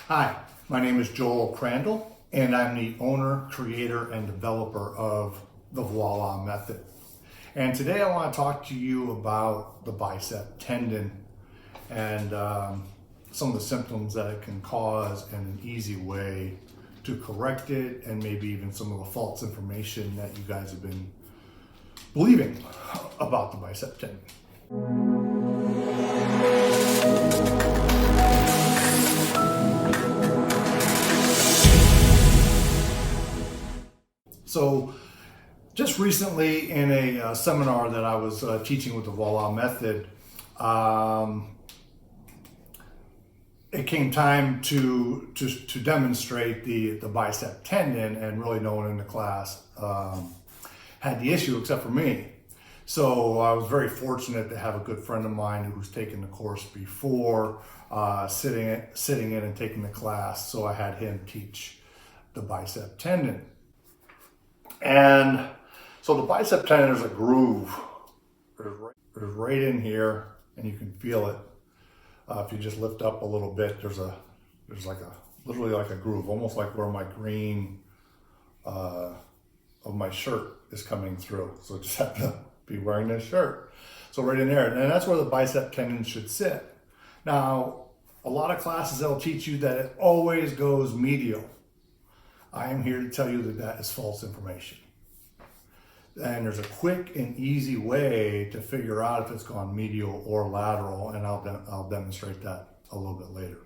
Hi, my name is Joel Crandall, and I'm the owner, creator, and developer of the Voila method. And today I want to talk to you about the bicep tendon and some of the symptoms that it can cause and an easy way to correct it, and maybe even some of the false information that you guys have been believing about the bicep tendon. So just recently in a seminar that I was teaching with the Voila method, it came time to demonstrate the bicep tendon, and really no one in the class had the issue except for me. So I was very fortunate to have a good friend of mine who was taking the course before, sitting in and taking the class. So I had him teach the bicep tendon. And so the bicep tendon is a groove. There's right in here, and you can feel it. If you just lift up a little bit, there's literally like a groove, almost like where my green of my shirt is coming through. So just have to be wearing this shirt. So right in there, and that's where the bicep tendon should sit. Now, a lot of classes, they'll teach you that it always goes medial. I am here to tell you that that is false information. And there's a quick and easy way to figure out if it's gone medial or lateral, and I'll demonstrate that a little bit later.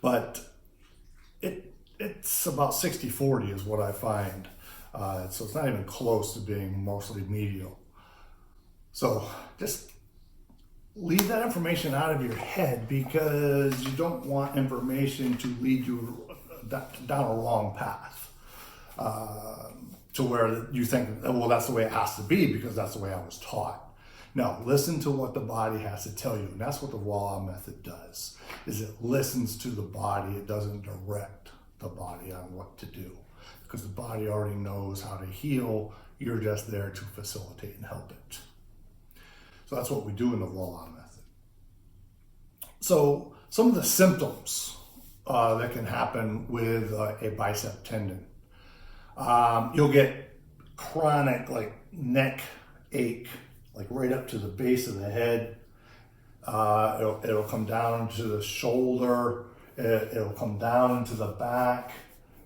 But it's about 60-40 is what I find. So it's not even close to being mostly medial. So just leave that information out of your head, because you don't want information to lead you down a wrong path, to where you think, well, that's the way it has to be because that's the way I was taught. No, listen to what the body has to tell you, and that's what the Voila method does, is it listens to the body. It doesn't direct the body on what to do, because the body already knows how to heal. You're just there to facilitate and help it. So that's what we do in the Voila method. So some of the symptoms that can happen with a bicep tendon. You'll get chronic neck ache, right up to the base of the head. It'll come down to the shoulder. It'll come down into the back,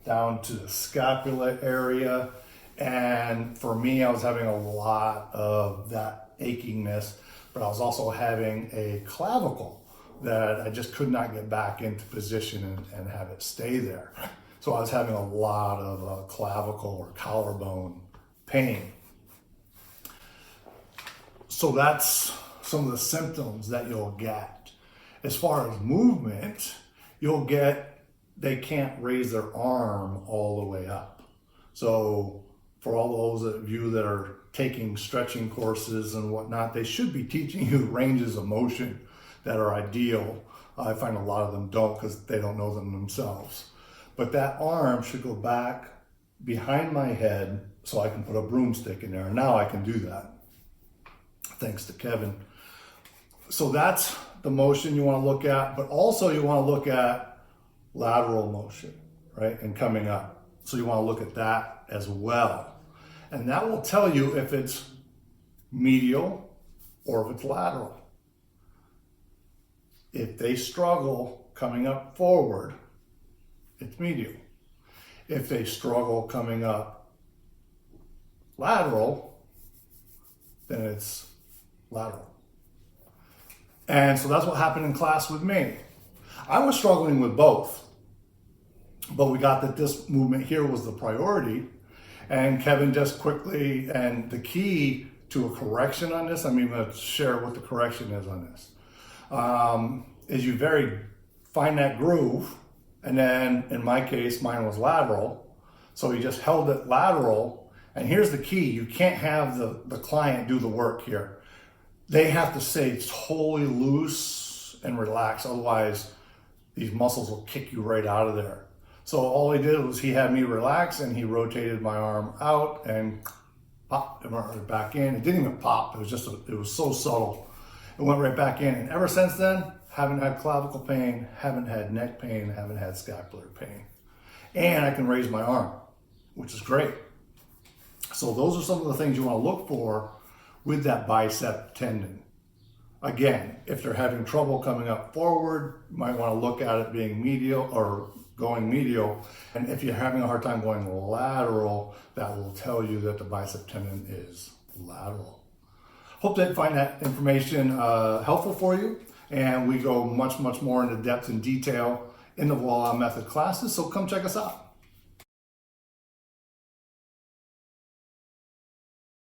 down to the scapula area. And for me, I was having a lot of that achingness, but I was also having a clavicle that I just could not get back into position and have it stay there. So I was having a lot of clavicle or collarbone pain. So that's some of the symptoms that you'll get. As far as movement, they can't raise their arm all the way up. So for all those of you that are taking stretching courses and whatnot, they should be teaching you ranges of motion that are ideal. I find a lot of them don't, because they don't know them themselves. But that arm should go back behind my head so I can put a broomstick in there. And now I can do that, thanks to Kevin. So that's the motion you want to look at, but also you want to look at lateral motion, right? And coming up. So you want to look at that as well. And that will tell you if it's medial or if it's lateral. If they struggle coming up forward, it's medial. If they struggle coming up lateral, then it's lateral. And so that's what happened in class with me. I was struggling with both, but we got that this movement here was the priority. And Kevin just quickly, and the key to a correction on this, I'm going to share what the correction is on this. Is you find that groove, and then in my case, mine was lateral. So he just held it lateral. And here's the key. You can't have the client do the work here. They have to stay totally loose and relaxed. Otherwise, these muscles will kick you right out of there. So all he did was he had me relax, and he rotated my arm out and pop, it went right back in. It didn't even pop. It was so subtle. It went right back in. And ever since then, haven't had clavicle pain, haven't had neck pain, haven't had scapular pain. And I can raise my arm, which is great. So those are some of the things you want to look for with that bicep tendon. Again, if they're having trouble coming up forward, you might want to look at it being medial or going medial. And if you're having a hard time going lateral, that will tell you that the bicep tendon is lateral. Hope that you find that information helpful for you. And we go much more into depth and detail in the Voila Method classes. So come check us out.